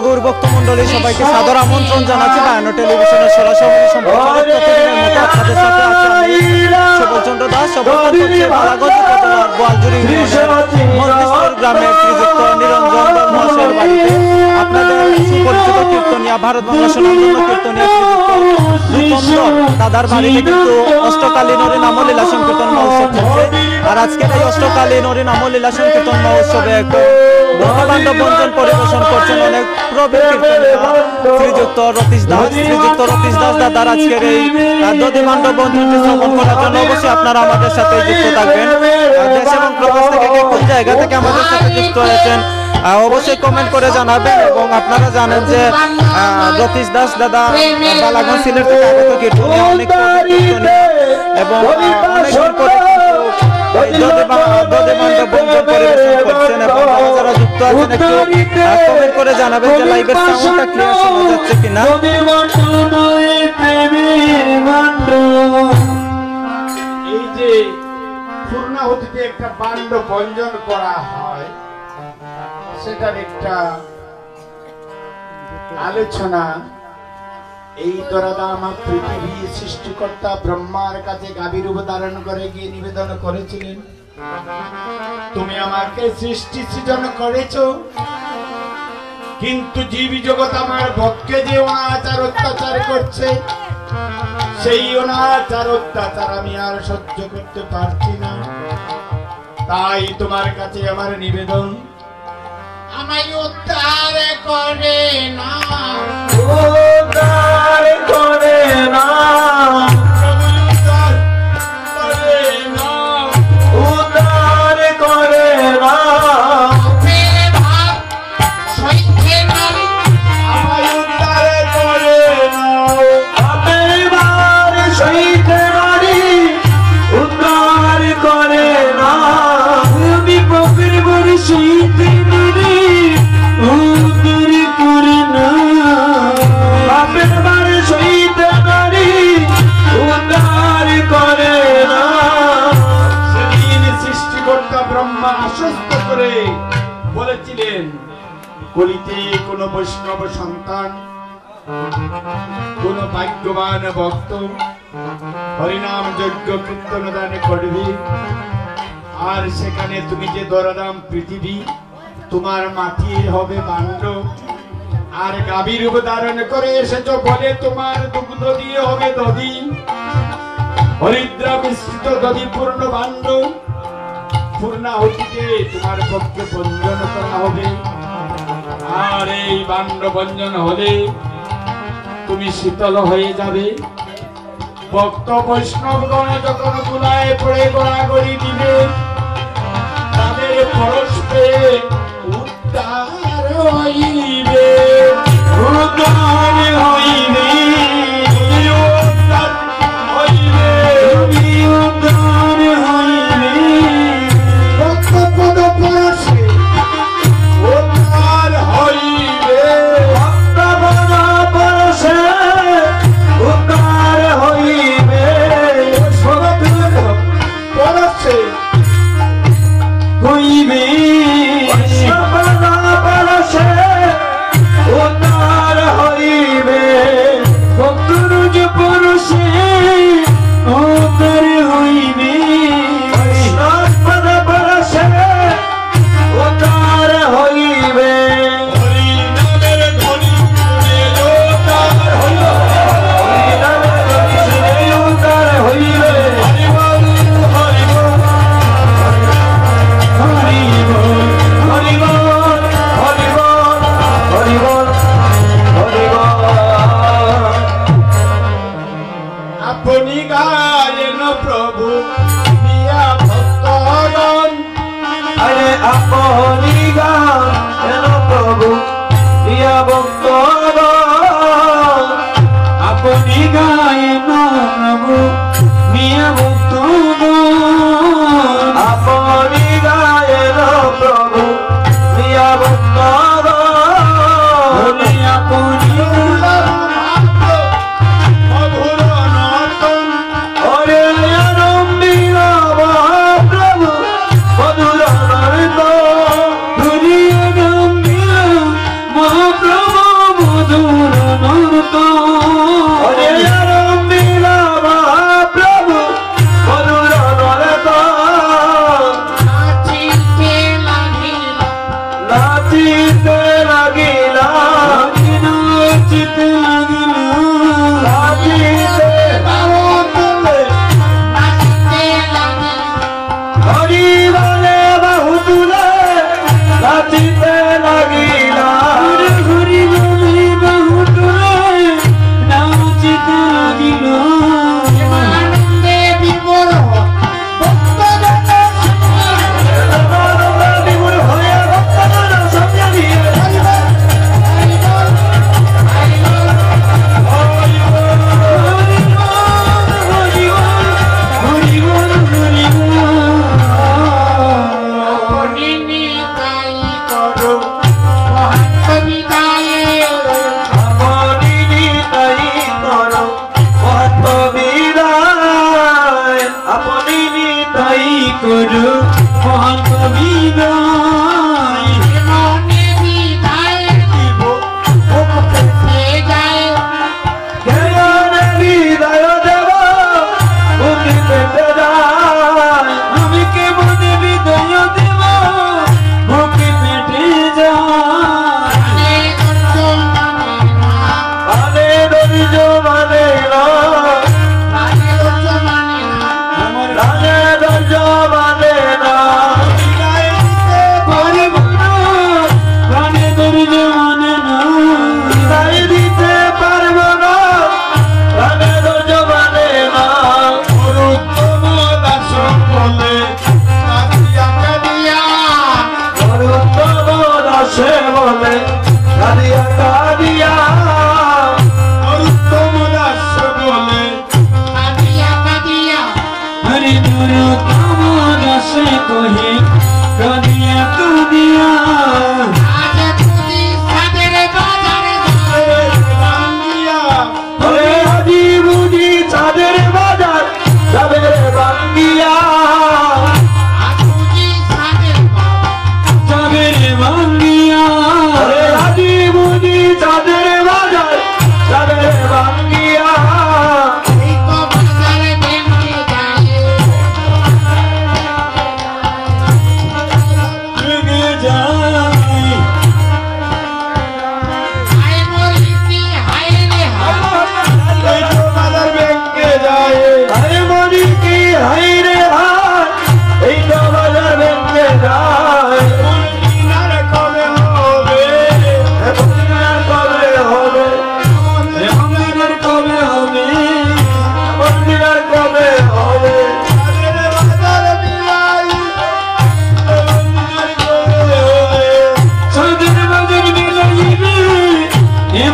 গৌর ভক্তমণ্ডলী সবাইকে সাদর আমন্ত্রণ জানাচ্ছি বায়ান্ন টেলিভিশনের সরাসরি সম্প্রচারে প্রতিদিনের মতো আপনাদের সাথে আছি আমি সুবলচন্দ্র দাস। অবস্থান করছে বালাগঞ্জ উপজেলার বোয়ালজুড়ি ইউনিয়নের মন্দিরপুর গ্রামের শ্রীযুক্ত নিরঞ্জন মহাশয়ের বাড়িতে। আপনাদের সুপরিচিত কীর্তনিয়া ভারত বাংলা সুনামধন্য কীর্তনিয়া শ্রীযুক্ত রূপন্দর দাদার বাড়িতে কিন্তু অষ্টকালীন হরিনাম লীলা সংকীর্তন মহোৎসব চলছে। আর আজকের এই অষ্টকালীন হরিনাম লীলা সংকীর্তন মহোৎসবে বান্ধব বঞ্চন পরিবেশন করছেন অনেক প্রবীণ কীর্তনিয়া শ্রীযুক্ত রতীশ দাস দাদার আজকের এই দধি বান্ধব বঞ্চনটি শ্রবণ করার জন্য অবশ্যই আপনারা আমাদের সাথে যুক্ত থাকবেন। দেশ এবং প্রবাস থেকে কোন জায়গা থেকে আমাদের সাথে যুক্ত হয়েছেন অবশ্যই কমেন্ট করে জানাবেন। এবং আপনারা জানেন যে রতীশ দাস দাদা বালাগঞ্জ সিলেট থেকে আগত কীর্তনিয়া, অনেক কীর্তনিয়া এবং অনেকদিন পরে করছেন এবং যারা যুক্ত আছেন একটু কমেন্ট করে জানাবেন যে লাইভের সাউন্ডটা ক্লিয়ার শোনা যাচ্ছে কিনা। এই যে পূর্ণাহুতিতে একটা বাণ্ড ভঞ্জন করা হয়, সেটার একটা আলোচনা। এই দরাদামা পৃথিবী সৃষ্টিকর্তা ব্রহ্মার কাছে গাভীর রূপ ধারণ করে গিয়ে নিবেদন করেছিলেন, তুমি আমাকে সৃষ্টি সৃজন করেছ, কিন্তু জীব জগৎ আমার ভক্তকে যে অনাচার অত্যাচার করছে, সেই অনাচার অত্যাচার আমি আর সহ্য করতে পারছি না। তাই তোমার কাছে আমার নিবেদন, আমায় উদ্ধার করে না, উদ্ধার করে না, উদ্ধার করে না, আমায় উদ্ধার করে না, আপের ভার সইতে নারী উদ্ধার করে না, তুমি পকের বড়ি সইতে নারী উদ্ধার করে না, আপের ভার সইতে নারী উদ্ধার করে না। সেদিন সৃষ্টিকর্তা ব্রহ্মা আশ্বস্ত করে বলেছিলেন, কলিতে কোন বৈষ্ণব সন্তান, কোন ভাগ্যবান ভক্ত হরিনাম যজ্ঞ কীর্তন দান করবে, আর সেখানে তুমি যে দরাদাম পৃথিবী, তোমার মাটি হবে বাণ্ড, আর গাভীর রূপ ধারণ করে এসেছ বলে তোমার দুগ্ধ দিয়ে হবে দধি, হরিদ্রা মিশ্রিত দধি পূর্ণ বাণ্ড। পূর্ণাহুতিতে তোমার পক্ষে বঞ্জন করা হবে, আর এই বাণ্ড বঞ্জন হলে তুমি শীতল হয়ে যাবে। ভক্ত বৈষ্ণবগণ যখন তুলায় পড়ে গড়াগড়ি দিবে, তাদের পরস্পরে উদ্ধার হইবে, উদ্ধার হইবে, উদ্ধার হইবে, উদ্ধার হইবে। ভক্ত পদ পরশে উদ্ধার হইবে, ভক্ত পদ পরশে উদ্ধার হইবে, ভক্ত পরশে হইবে,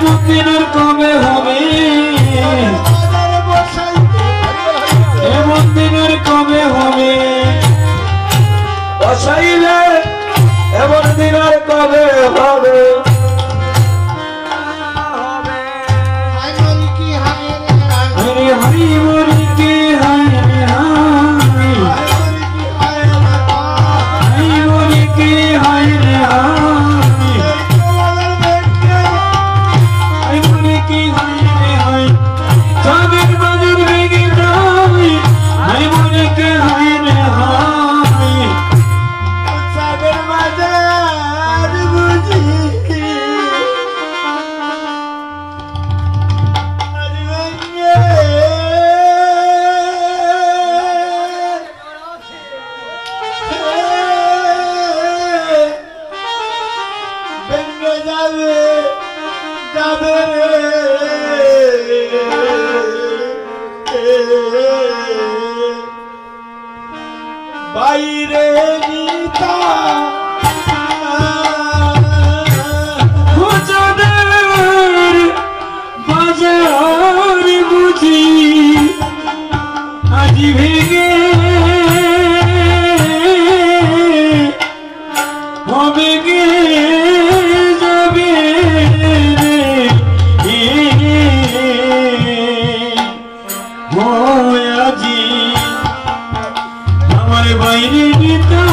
এমন দিনের কবে হবে এমন দিনের কবে হবে বসাইলে এমন দিনের কবে হবে হরি হরি মরি কি হায় রে হায় হরি মরি কি হায় রে হায় হরি মরি কি হায় রে হায় চাঁদের বাজার ভেঙে যায় হরি মরি কি হায় রে হায় সাগর বাজার বুঝি বাইরে গীতা চাঁদের বাজার বুঝি আজ ভেঙে হবে গে যাবে রে আজি আমার বাইরে গীতা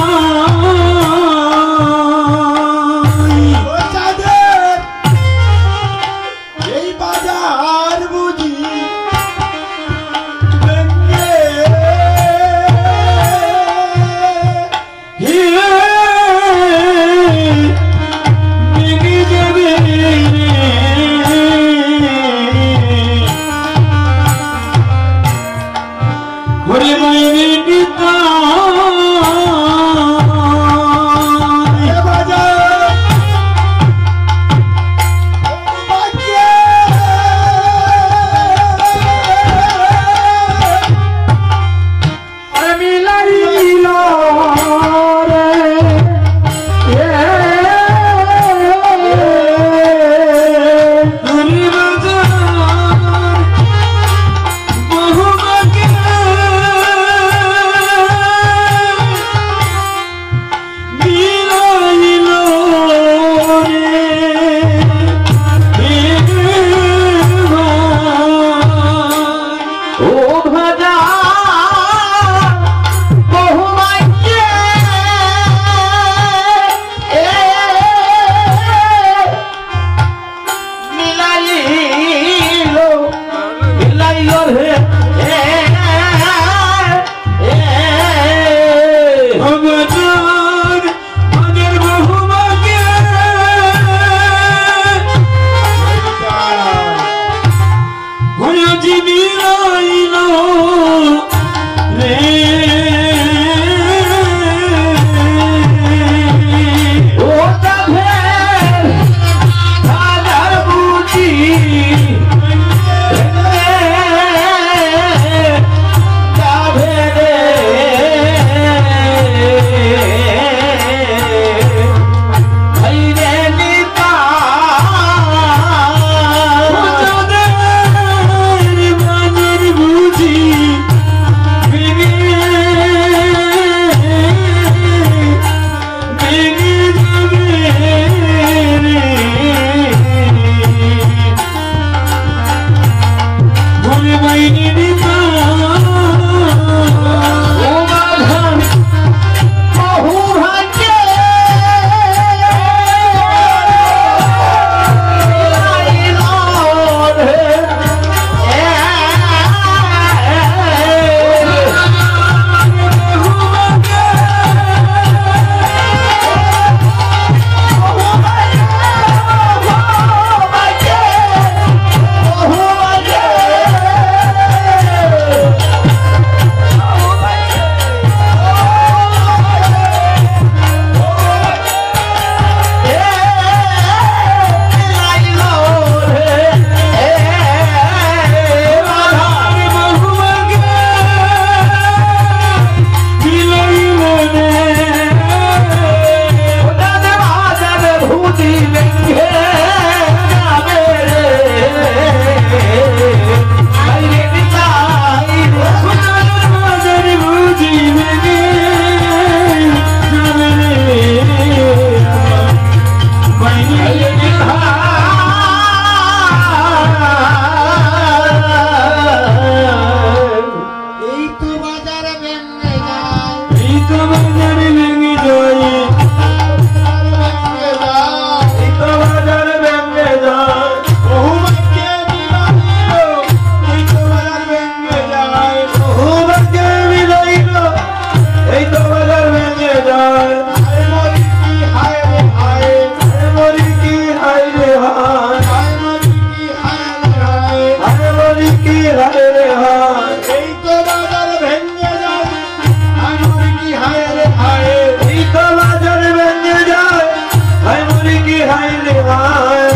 যায়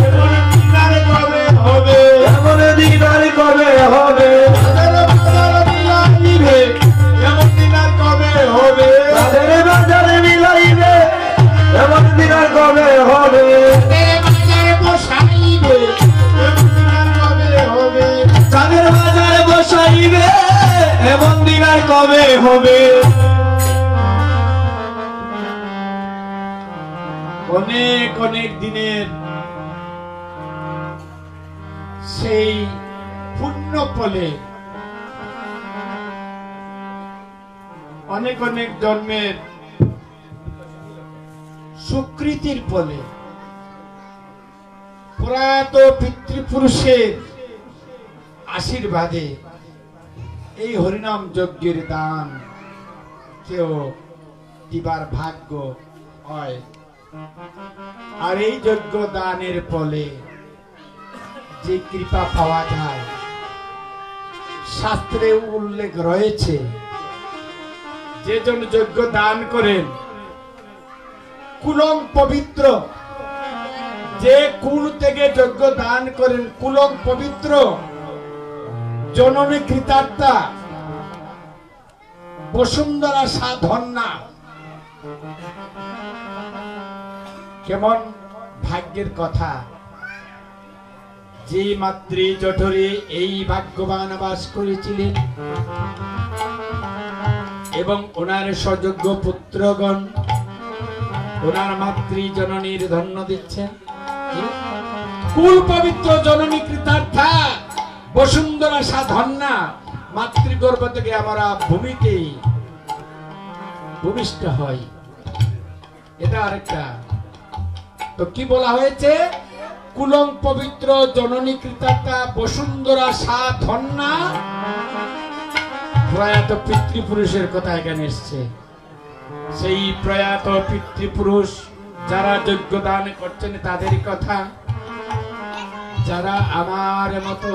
দিন আর কবে হবে এমন দিন আর কবে হবে তাদের বাজার মিলাইবে এমন দিন আর কবে হবে তাদের বাজারে মিলাইবে এমন দিন আর কবে হবে তাদের বাজারে বসাইবে এমন দিন আর কবে চাঁদের বাজারে বসাইবে এমন দিন আর কবে হবে হবে অনেক অনেক দিনের সেই পুণ্য ফলে অনেক অনেক জন্মের সুকৃতির ফলে প্রয়াত পিতৃপুরুষের আশীর্বাদে এই হরিনাম যজ্ঞের দান কেউ দিবার ভাগ্য হয় আর এই যজ্ঞ দানের ফলে যে কৃপা পাওয়া যায় শাস্ত্রে উল্লেখ রয়েছে যে জন যজ্ঞ দান করেন কুলং পবিত্র যে কুল থেকে যজ্ঞ দান করেন কুলং পবিত্র জননী কৃতার্থা বসুন্ধরা সাধন্যা কেমন ভাগ্যের কথা যে মাতৃ জঠরে এই ভাগ্যবান বাস করেছিলেন এবং ওনার সযোগ্য পুত্রগণ ওনার মাতৃ জননীর ধন্য দিচ্ছেন কুল পবিত্র জননী কৃতার্থা বসুন্ধরা সাধন্যা মাতৃগর্ভ থেকে আমরা ভূমিতে ভূমিষ্ঠ হই এটা আরেকটা তো কি বলা হয়েছে কুলং পবিত্র জননী কৃতার্থা বসুন্ধরা সাধন্যা প্রয়াত পিতৃপুরুষের কথা এখানে এসছে সেই প্রয়াত পিতৃপুরুষ যারা যজ্ঞ দান করছেন তাদের কথা যারা আমার মতো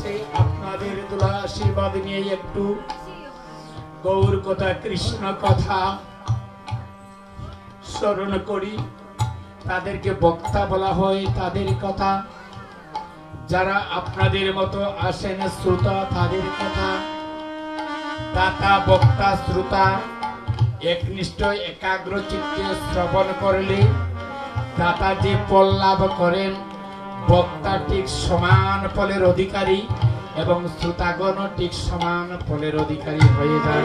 সেই আপনাদের দুলা আশীর্বাদ নিয়ে একটু গৌর কথা কৃষ্ণ কথা স্মরণ করি তাদেরকে বক্তা বলা হয় তাদের কথা যারা আপনাদের মতো আসেন শ্রোতা তাদের কথা দাতা বক্তা শ্রোতা একনিষ্ঠ একাগ্র চিত্তে শ্রবণ করলে দাতা যে ফল লাভ করেন বক্তা ঠিক সমান ফলের অধিকারী এবং শ্রোতাগণ ঠিক সমান ফলের অধিকারী হয়ে যান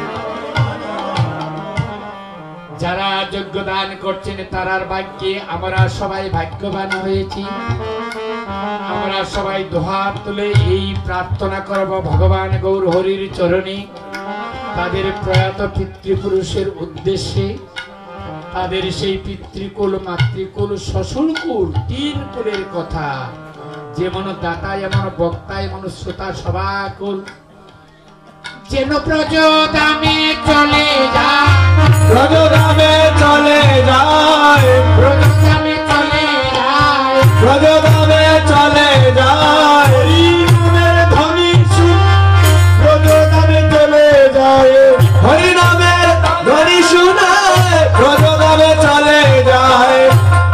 যারা যজ্ঞ দান করছেন তারার ভাগ্যে আমরা সবাই ভাগ্যবান হয়েছি আমরা সবাই দুহাত তুলে এই প্রার্থনা করব ভগবান গৌর হরির চরণে তাদের প্রয়াত পিতৃপুরুষের উদ্দেশ্যে তাদের সেই পিতৃকুল মাতৃকুল শ্বশুরকুল তিন কুলের কথা যেমন দাতা এমন বক্তা এমন শ্রোতা সবাকুল যেন প্রজোদামে চলে যায় প্রজোদামে চলে যায় প্রজোদামে চলে যায় প্রজোদামে চলে যায় হরিনামের ধ্বনি প্রজোদামে চলে যায় হরিনামের ধ্বনি শুনে প্রজোদামে চলে যায়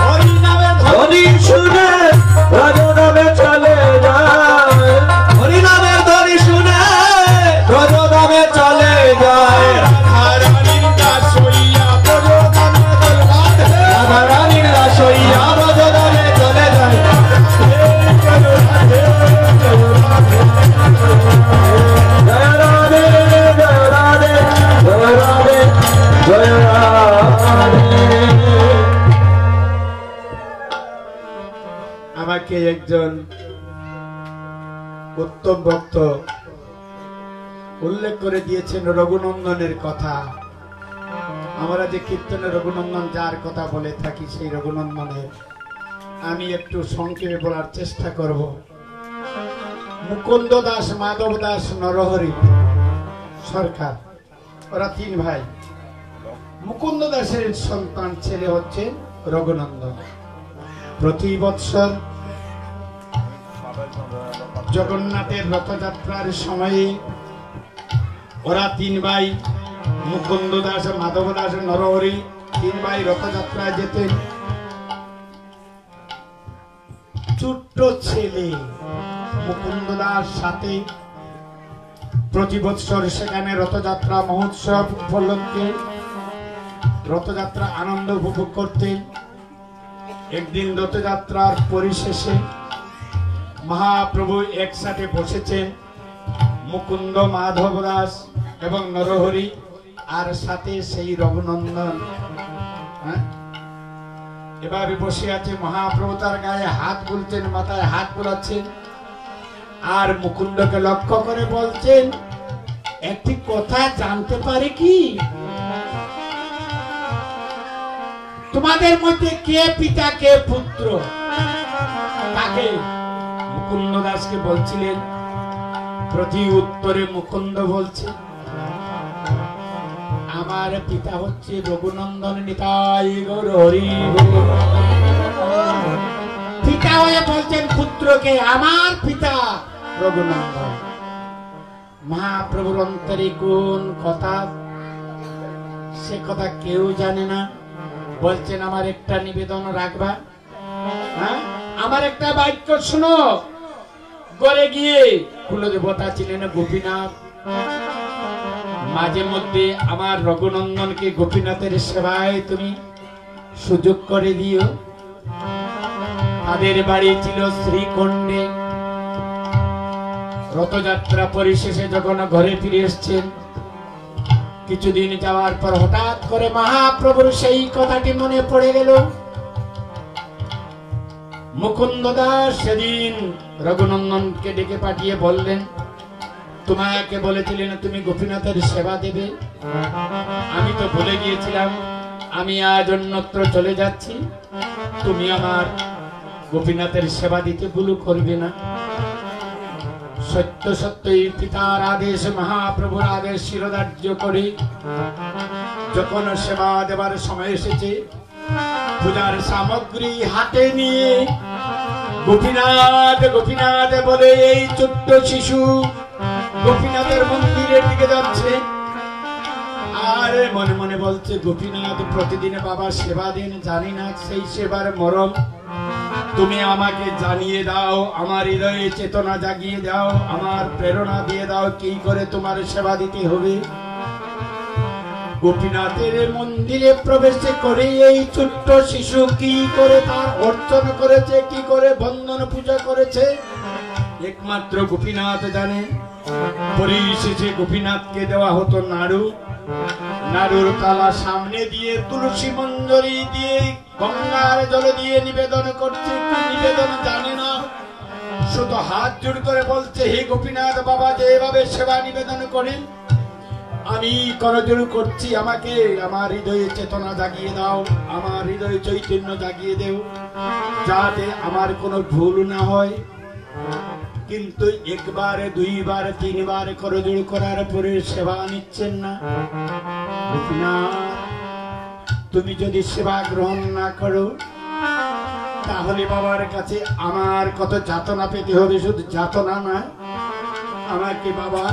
হরিনামের ধ্বনি শুনে প্রজোদামে চলে যায় হরিনামের ধ্বনি শুনে প্রজোদামে চলে যায় রাধারানীর দাস হইয়া প্রজোদামে দলবাদ রাধারানীর দাস হইয়া প্রজোদামে চলে যায় জয় রাধে জয় রাধে জয় রাধে জয় রাধে। আমাকে একজন উত্তম ভক্ত উল্লেখ করে দিয়েছেন রঘুনন্দনের কথা আমরা যে কীর্তনে রঘুনন্দন যার কথা বলে থাকি সেই রঘুনন্দনের আমি একটু সংক্ষেপে বলার চেষ্টা করব মুকুন্দ দাস মাধব দাস নরহরি সরকার ওরা তিন ভাই মুকুন্দ দাসের সন্তান ছেলে হচ্ছে রঘুনন্দন প্রতি বৎসর জগন্নাথের রথযাত্রার সময়ে ওরা তিন ভাই মুকুন্দ দাস মাধব দাস নরহরি তিন ভাই রথযাত্রায় যেতেন ছেলে মুকুন্দ দাস সাথে প্রতি বৎসর সেখানে রথযাত্রা মহোৎসব উপলক্ষে রথযাত্রা আনন্দ উপভোগ করতেন। একদিন রথযাত্রার পরিশেষে মহাপ্রভু একসাথে বসেছেন, মুকুন্দ, মাধব দাস এবং নরহরি, আর সাথে সেই রঘুনন্দন। এভাবে বসে আছে। মহাপ্রভু তার গায়ে হাত বুলছেন, মাথায় হাত বুলাচ্ছেন, আর মুকুন্দকে লক্ষ্য করে বলছেন, একটি কথা জানতে পারি কি, তোমাদের মধ্যে কে পিতা কে পুত্র? তাকে মুকুন্দ দাসকে বলছিলেন। প্রতি উত্তরে মুকুন্দ বলছে, আমার পিতা হচ্ছে রঘুনন্দন, নিতাই গৌর হরি। পিতা হয়ে বলছেন পুত্রকে, আমার পিতা রঘুনন্দন। মহাপ্রভুর অন্তরে কোন কথা, সে কথা কেউ জানে না। বলছেন, আমার একটা নিবেদন রাখবা, আমার একটা বাক্য শুনো। গড়ে গিয়ে কুলদেবতা ছিলেন গোপীনাথ, মাঝে মধ্যে আমার রঘুনন্দনকে গোপীনাথের সেবায় তুমি সুযোগ করে দিও। তাদের বাড়ি ছিল শ্রীকুণ্ডে। রথযাত্রা পরিশেষে যখন ঘরে ফিরে এসছেন, কিছুদিন যাওয়ার পর হঠাৎ করে মহাপ্রভুর সেই কথাটি মনে পড়ে গেল। মুকুন্দ দাস সেদিন রঘুনন্দনকে ডেকে পাঠিয়ে বললেন, তোমাকে বলেছিলেন তুমি গোপীনাথের সেবা দেবে, আমি তো ভুলে গিয়েছিলাম, আমি আজ অন্যত্র চলে যাচ্ছি, তুমি আমার গোপীনাথের সেবা দিতে ভুল করবে না। সত্য সত্যই পিতার আদেশ, মহাপ্রভুর আদেশ শিরোধার্য করে যখন সেবা দেবার সময় এসেছে, পূজার সামগ্রী হাতে নিয়ে গোপীনাথ গোপীনাথ বলে এই ছোট্ট শিশু গোপীনাথের মন্দিরের দিকে যাচ্ছে। আর মনে মনে বলছে, গোপীনাথ প্রতিদিন বাবার সেবা দেন, জানি না সেই সেবার মরম, তুমি আমাকে জানিয়ে দাও, আমার হৃদয়ে চেতনা জাগিয়ে দাও, আমার প্রেরণা দিয়ে দাও, কি করে তোমার সেবা দিতে হবে। গোপীনাথের মন্দিরে প্রবেশ করে এই ছোট্ট শিশু কি করে তার অর্চনা করেছে, কি করে বন্দন পূজা করেছে, একমাত্র গোপীনাথ জানে। পরিশেষে গোপীনাথকে দেওয়া হতো নাড়ু, নাড়ুর তালা সামনে দিয়ে তুলসী মঞ্জরি দিয়ে গঙ্গার জল দিয়ে নিবেদন করছে। কি নিবেদন জানে না, শুধু হাত জোড় করে বলছে, হে গোপীনাথ বাবা, যে এভাবে সেবা নিবেদন করেন আমি করজোড় করছি, আমাকে আমার হৃদয়ে চেতনা জাগিয়ে দাও, আমার হৃদয়ে চৈতন্য জাগিয়ে দেও, যাতে আমার কোনো ভুল না হয়। কিন্তু একবার, দুইবার, তিনবার করজোড় করার পরে সেবা নিচ্ছেন না। তুমি যদি সেবা গ্রহণ না করো, তাহলে বাবার কাছে আমার কত যাতনা পেতে হবে। শুধু যাতনা না, আমাকে বাবা,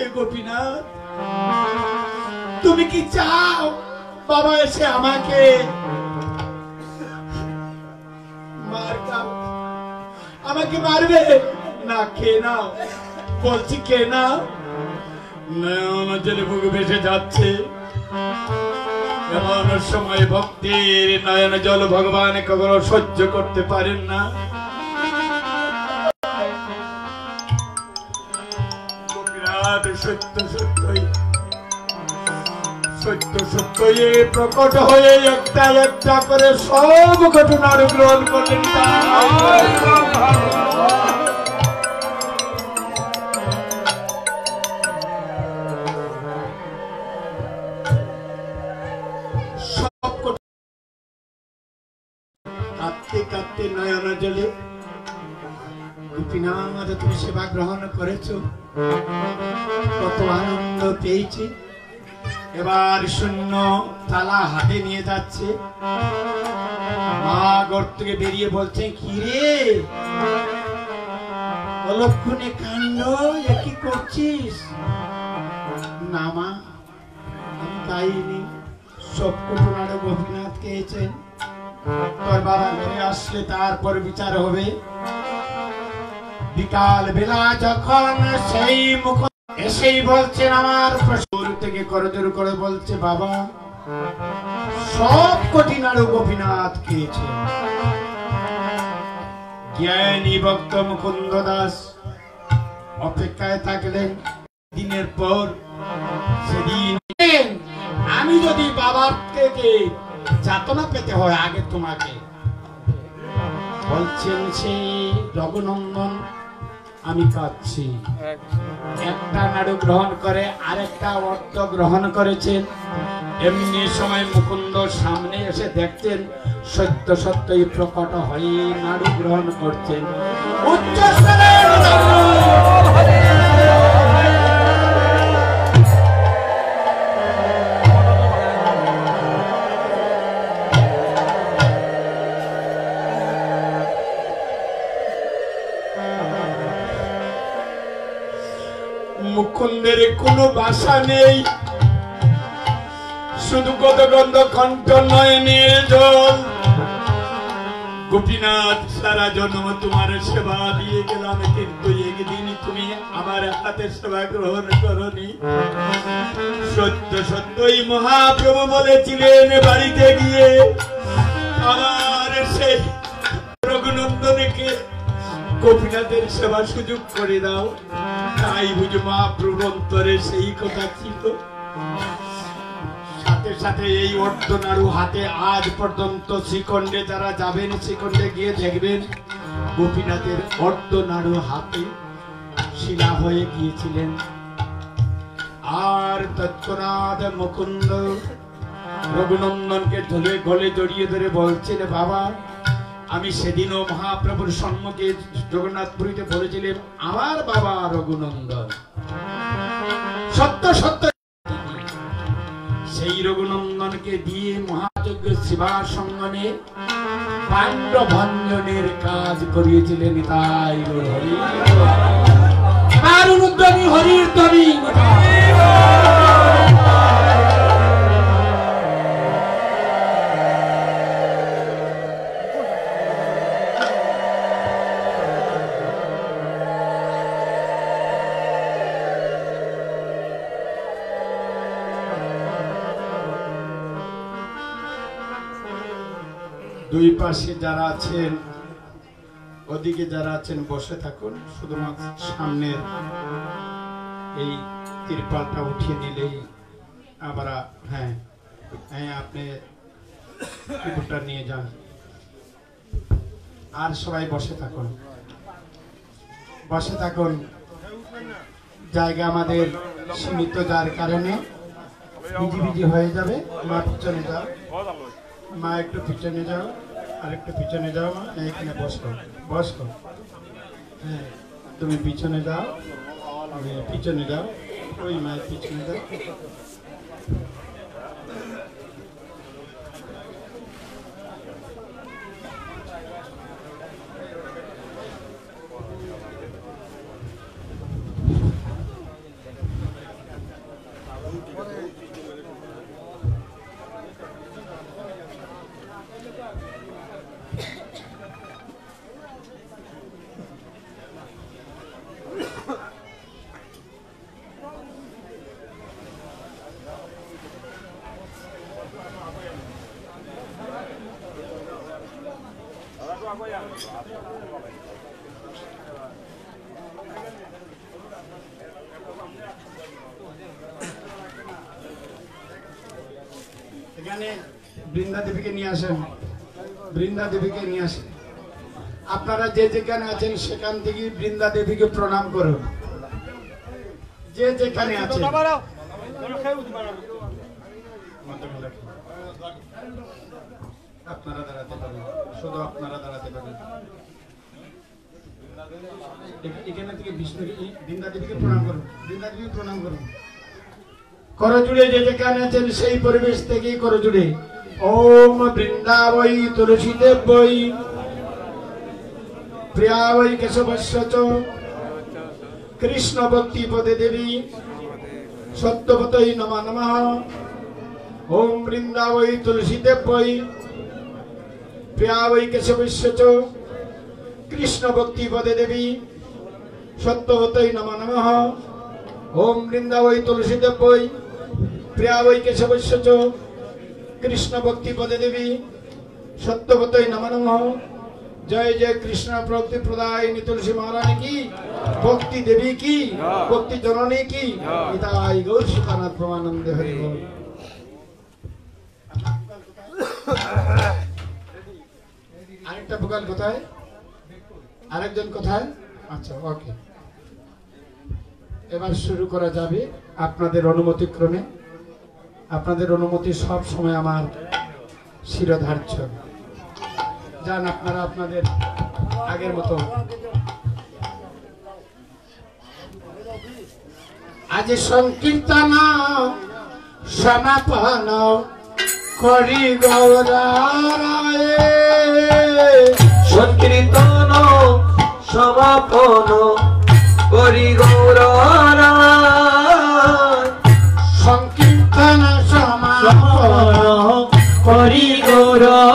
এ গোপীনাথ, তুমি কি চাও বাবা এসে আমাকে আমাকে মারবে? না, খেয়ে নাও, বলছি খেয়ে নাও। নয়ন জলে বুক ভেসে যাচ্ছে। এমন সময় ভক্তির নয়ন জল ভগবান কখনো সহ্য করতে পারেন না। সত্য সত্যই সত্য সত্যই প্রকট হয়ে একটা একটা করে সব ঘটনার গ্রহণ করলেন। কাঁদতে কাঁদতে নয়ন জলে, গোপীনাথ তুমি সেবা গ্রহণ করেছো, কত আনন্দ পেয়েছি। এবার শূন্য তালা হাতে নিয়ে যাচ্ছে। মা ঘর থেকে বেরিয়ে বলছে, কি রে অলক্ষণে কাণ্ড, কি করছিস? না মা, আমি খাইনি, সব ঘটনাটা গোপীনাথ খেয়েছেন, তোর বাবা মেরে আসলে তারপর বিচার হবে। বিকাল বেলা যখন সেই মুখ এসেই বলছেন আমার প্রশ্ন থেকে করজোর করে বলছে, বাবা সব কঠিন আরো গোপীনাথ খেয়েছে। জ্ঞানী ভক্ত মুকুন্দ দাস অপেক্ষায় থাকলেন দিনের পর সেদিন। আমি যদি বাবার থেকে যাতনা পেতে হয় আগে তোমাকে বলছেন সেই রঘুনন্দন আমি কাঁদছি। একটা নাড়ু গ্রহণ করে আরেকটা অর্থ গ্রহণ করেছেন। এমনি সময় মুকুন্দ সামনে এসে দেখছেন সত্য সত্যই প্রকট হয়ে নাড়ু গ্রহণ করছেন। উচ্চস্বরে মুকুন্দের কোনো ভাষা নেই, শুধু গদগন্ধ কণ্ঠ নয়নের জল। গোপীনাথ সারা জন্ম তোমার সেবা দিয়ে গেলাম, কিন্তু একদিন তুমি আমার হাতে সেবা গ্রহণ করনি। সত্য সত্যই মহাপ্রভু বলেছিলেন বাড়িতে গিয়ে আমার সেই রঘুনন্দনকে গোপীনাথের সেবা সুযোগ করে দাও। তাই বুঝ মহাপ্রভু অন্তরে সেই কথা ছিল। সাথে সাথে এই অর্ধনাড়ু হাতে আজ পর্যন্ত শ্রীখণ্ডে যারা যাবেন শ্রীখণ্ডে গিয়ে দেখবেন গোপীনাথের অর্ধনাড়ু হাতে শিলা হয়ে গিয়েছিলেন। আর তৎক্ষণাৎ মুকুন্দ রঘুনন্দনকে ধরে গলে জড়িয়ে ধরে বলছেন, বাবা আমি সেদিনও মহাপ্রভুর সম্মুখে জগন্নাথপুরীতে বলেছিলাম আমার বাবা রঘুনন্দন সত্য সত্য। সেই রঘুনন্দনকে দিয়ে মহাযজ্ঞ শিবার সঙ্গনে পাণ্ড ভঞ্জনের কাজ করিয়েছিলেন। তাই হরি আর অনুদ্রমী হরির ধ্বনি। দুই পাশে যারা আছেন ওদিকে যারা আছেন বসে থাকুন, শুধুমাত্র সামনের এই তিরপালটা উঠিয়ে নিলেই আমরা হ্যাঁ হ্যাঁ আপনি ত্রিপুরটা নিয়ে যান। আর সবাই বসে থাকুন, বসে থাকুন। জায়গা আমাদের সীমিত যার কারণে ভিজি ভিজি হয়ে যাবে। মা পিছনে যাও, মা একটু পিছনে যাও, আর একটু পিছনে যাও। মা এখানে বসো বসো। হ্যাঁ তুমি পিছনে যাও, পিছনে যাও, ওই মায়ের পিছনে যাও। এখানে বৃন্দা দেবীকে নিয়ে আসেন, বৃন্দা দেবীকে নিয়ে আসেন। আপনারা যে যেখানে আছেন সেখান থেকে বৃন্দা দেবীকে প্রণাম করুন। যে যেখানে আছেন আপনারা দাঁড়াতে পারেন, শুধু আপনারা দাঁড়াতে পারেন। এখানে থেকে বিষ্ণু বৃন্দা দেবীকে প্রণাম করুন, বৃন্দা দেবীকে প্রণাম করুন। করজুড়ে যে যেখানে আছেন সেই পরিবেশ থেকেই করজুড়ে ওম বৃন্দাবৈ তুলসী দেবৈ প্রিয়াবৈ কেশবস্য চ কৃষ্ণ ভক্তি পদে দেবী সত্যবতৈ নমঃ নমঃ। ওম বৃন্দাবৈ তুলসী দেবৈ প্রিয়া বৈ কেশবস্য চ কৃষ্ণ ভক্তি পদে দেবী সত্যবতৈ নমো নমঃ। ওম বৃন্দাবৈ তুলসী দেব্যৈ প্রিয়া বৈ কেশবস্য চ কৃষ্ণ ভক্তি পদে দেবী সত্যবতৈ নমো নমঃ। জয় জয় কৃষ্ণ ভক্তি প্রদায়িনী তুলসী মহারানী কি, ভক্তি দেবী কি, ভক্তি জননী কি, নিতাই গৌর সুতানাথ প্রমানন্দে হরি বল। আরেকটা ভোকাল কোথায়, আরেকজন কোথায়? আচ্ছা ওকে, এবার শুরু করা যাবে আপনাদের অনুমতি ক্রমে। আপনাদের অনুমতি সব সময় আমার শিরোধার্য। যান আপনারা আপনাদের আগের মতো। আজ সংকীর্তন সমাপন করি গৌরায়, সংকীর্তন সমাপন করি গৌরায়, সংকীর্তন সমাপন করি গৌরায়।